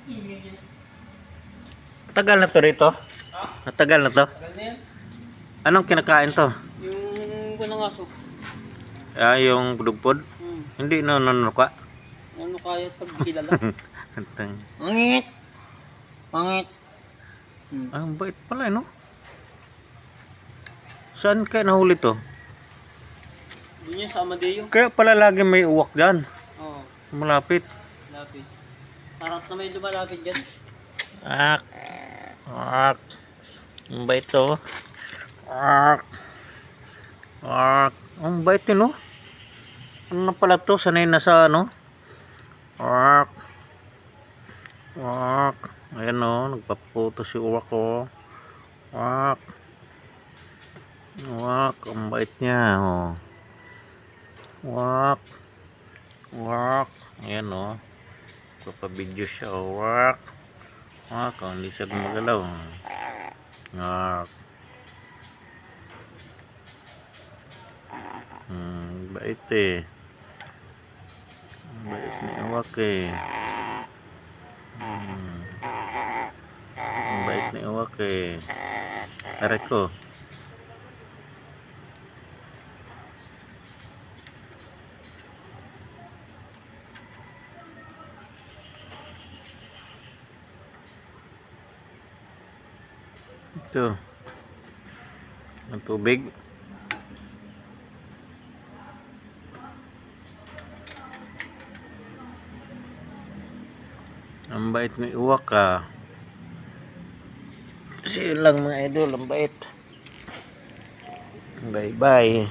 Ingay yan. Matagal na to rito? Ha? Matagal na to? Tagal na yan. Anong kinakain to? Yung kunang aso. Ah, yung budugpod? Hindi nanunuka? Ano kaya pag kilala? Antang. Mangit! Mangit! Ang bait pala, no? Saan kaya nahuli to? Doon yan sa Amadeo. Kaya pala lagi may uwak dyan. Oo. Malapit. Lapit. Parang na may lumalapit dyan. Ak. Ak. Ang bait to. Ak. Ak. Ang bait yun, no? Ano na pala to? Sanay na sa ano? Ak. Ak. Ayan, no? Nagpaputo si uwak ko. Ak. Wak, ang bait niya, oh. Wak. Wak. Ayan, oh. Papabidyo siya, oh. Wak. Wak, oh, hindi siya gumagalaw. Wak. Bait eh. Bait ni Wak eh. Bait ni Wak eh. Aray ko. Ito. Ang tubig. Ang bait ni Uwak ah. Kasi yun lang mga idol, ang bait. Bye bye.